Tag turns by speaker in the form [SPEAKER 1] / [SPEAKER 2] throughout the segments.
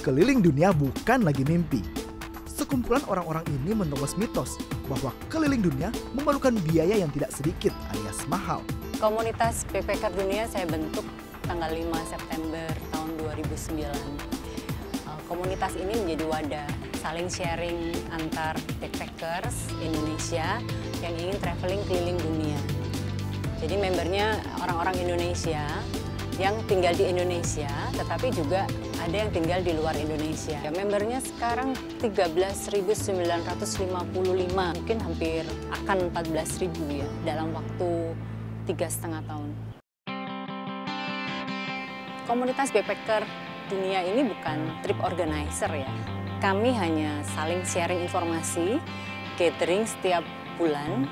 [SPEAKER 1] keliling dunia bukan lagi mimpi. Sekumpulan orang-orang ini menebas mitos bahwa keliling dunia memerlukan biaya yang tidak sedikit alias mahal.
[SPEAKER 2] Komunitas backpacker dunia saya bentuk tanggal 5 September tahun 2009. Komunitas ini menjadi wadah saling sharing antar backpackers Indonesia yang ingin traveling keliling dunia. Jadi membernya orang-orang Indonesia yang tinggal di Indonesia, tetapi juga ada yang tinggal di luar Indonesia. Membernya sekarang 13.955, mungkin hampir akan 14.000 ya dalam waktu 3,5 tahun. Komunitas backpacker dunia ini bukan trip organizer ya. Kami hanya saling sharing informasi, gathering setiap bulan,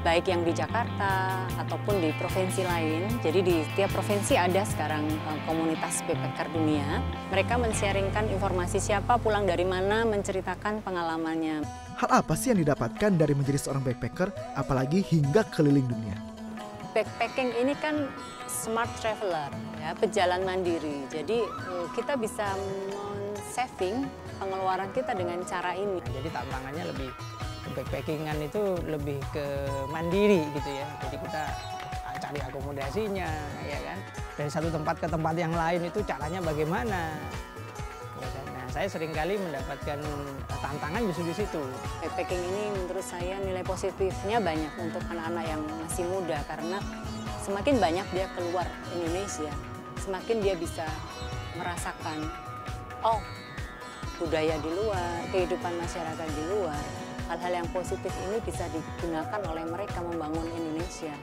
[SPEAKER 2] baik yang di Jakarta ataupun di provinsi lain. Jadi di setiap provinsi ada sekarang komunitas backpacker dunia. Mereka men-sharingkan informasi siapa pulang dari mana, menceritakan pengalamannya.
[SPEAKER 1] Hal apa sih yang didapatkan dari menjadi seorang backpacker, apalagi hingga keliling dunia?
[SPEAKER 2] Backpacking ini kan smart traveler, ya, pejalan mandiri. Jadi kita bisa men-saving pengeluaran kita dengan cara ini.
[SPEAKER 3] Jadi tantangannya lebih backpackingan itu lebih ke mandiri gitu ya. Jadi kita cari akomodasinya, ya kan. Dari satu tempat ke tempat yang lain itu caranya bagaimana. Ya kan? Nah, saya seringkali mendapatkan tantangan justru di situ.
[SPEAKER 2] Backpacking ini menurut saya nilai positifnya banyak untuk anak-anak yang masih muda karena semakin banyak dia keluar Indonesia, semakin dia bisa merasakan budaya di luar, kehidupan masyarakat di luar. Hal-hal yang positif ini bisa digunakan oleh mereka membangun Indonesia.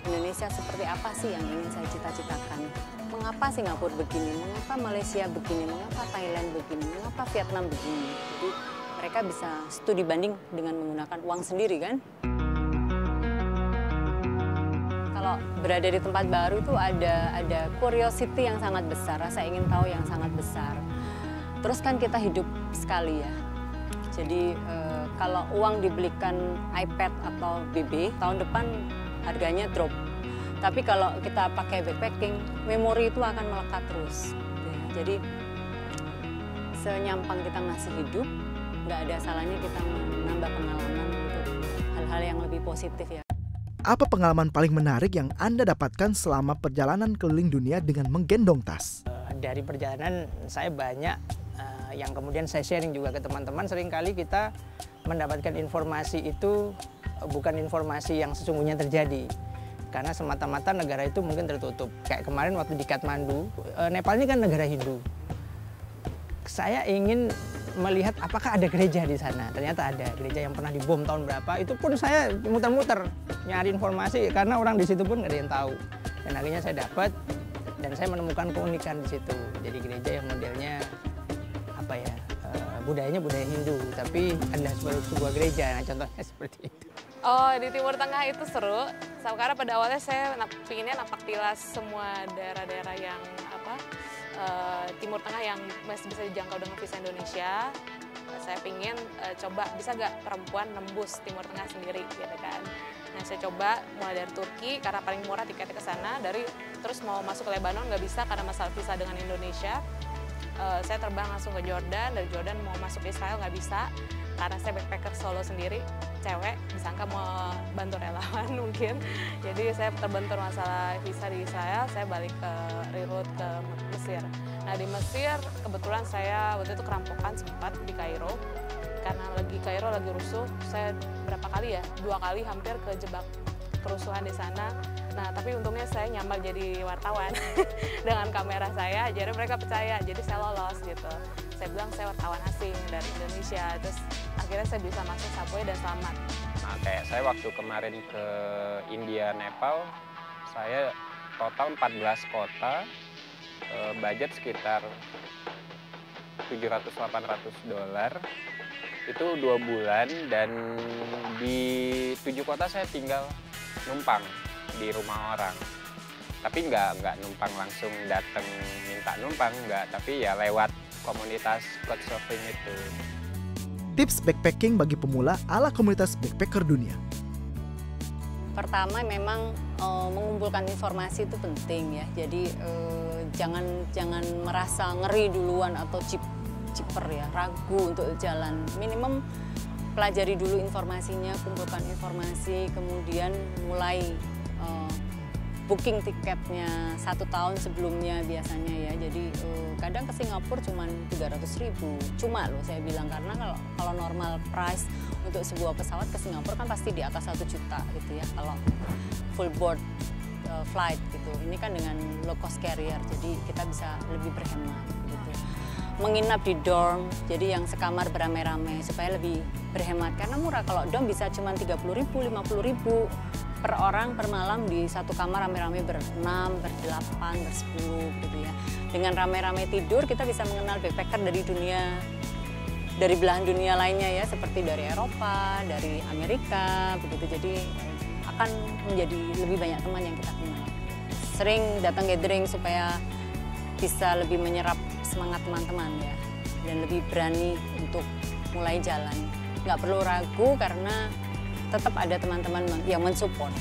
[SPEAKER 2] Indonesia seperti apa sih yang ingin saya cita-citakan? Mengapa Singapura begini? Mengapa Malaysia begini? Mengapa Thailand begini? Mengapa Vietnam begini? Jadi mereka bisa studi banding dengan menggunakan uang sendiri kan? Kalau berada di tempat baru itu ada curiosity yang sangat besar, rasa ingin tahu yang sangat besar. Terus kan kita hidup sekali ya. Jadi kalau uang dibelikan iPad atau BB, tahun depan harganya drop. Tapi kalau kita pakai backpacking, memori itu akan melekat terus. Jadi senyampang kita masih hidup, nggak ada salahnya kita menambah pengalaman untuk hal-hal yang lebih positif ya.
[SPEAKER 1] Apa pengalaman paling menarik yang Anda dapatkan selama perjalanan keliling dunia dengan menggendong tas?
[SPEAKER 3] Dari perjalanan saya banyak yang kemudian saya sharing juga ke teman-teman. Seringkali kita mendapatkan informasi itu bukan informasi yang sesungguhnya terjadi. Karena semata-mata negara itu mungkin tertutup. Kayak kemarin waktu di Kathmandu, Nepal ini kan negara Hindu. Saya ingin melihat apakah ada gereja di sana. Ternyata ada gereja yang pernah dibom tahun berapa. Itu pun saya muter-muter nyari informasi karena orang di situ pun nggak ada yang tahu. Dan akhirnya saya dapat dan saya menemukan keunikan di situ. Jadi gereja yang modelnya apa ya, budayanya budaya Hindu, tapi adalah sebuah gereja. Nah, contohnya seperti itu.
[SPEAKER 4] Oh, di Timur Tengah itu seru. Karena pada awalnya saya pinginnya napak tilas semua daerah-daerah yang Timur Tengah yang masih bisa dijangkau dengan visa Indonesia. Saya pingin coba bisa nggak perempuan nembus Timur Tengah sendiri, gitu kan. Nah, saya coba mulai dari Turki karena paling murah tiketnya ke sana. Terus mau masuk ke Lebanon nggak bisa karena masalah visa dengan Indonesia. Saya terbang langsung ke Jordan, dari Jordan mau masuk Israel nggak bisa karena saya backpacker solo sendiri, cewek, disangka mau bantu relawan mungkin. Jadi saya terbentur masalah visa di Israel, saya balik ke reroute ke Mesir. Nah di Mesir kebetulan saya waktu itu kerampokan sempat di Kairo, karena Kairo lagi rusuh, saya berapa kali ya, 2 kali hampir kejebak kerusuhan di sana. Nah, tapi untungnya saya nyamar jadi wartawan dengan kamera saya, jadi mereka percaya, jadi saya lolos gitu. Saya bilang saya wartawan asing dari Indonesia, terus akhirnya saya bisa masuk subway dan selamat.
[SPEAKER 5] Nah, kayak saya waktu kemarin ke India, Nepal, saya total 14 kota, budget sekitar $700-800. Itu 2 bulan dan di 7 kota saya tinggal numpang di rumah orang. Tapi nggak numpang langsung datang minta numpang, nggak. Tapi ya lewat komunitas Couchsurfing itu.
[SPEAKER 1] Tips backpacking bagi pemula ala komunitas backpacker dunia.
[SPEAKER 2] Pertama memang mengumpulkan informasi itu penting ya. Jadi jangan merasa ngeri duluan atau cheaper ya, ragu untuk jalan. Minimum pelajari dulu informasinya, kumpulkan informasi, kemudian mulai booking tiketnya 1 tahun sebelumnya biasanya ya. Jadi kadang ke Singapura cuma 300.000, cuma loh saya bilang, karena kalau normal price untuk sebuah pesawat ke Singapura kan pasti di atas 1 juta gitu ya kalau full board flight gitu. Ini kan dengan low cost carrier, jadi kita bisa lebih berhemat gitu. Menginap di dorm, jadi yang sekamar beramai-ramai supaya lebih berhemat, karena murah. Kalau dorm bisa cuma 30.000, 50.000 per orang per malam di satu kamar rame-rame ber-6, ber-8, ber-10 gitu ya. Dengan rame-rame tidur kita bisa mengenal backpacker dari dunia, dari belahan dunia lainnya ya, seperti dari Eropa, dari Amerika begitu. Jadi akan menjadi lebih banyak teman yang kita kenal. Sering datang gathering supaya bisa lebih menyerap semangat teman-teman ya, dan lebih berani untuk mulai jalan. Nggak perlu ragu karena tetap ada teman-teman yang mensupport.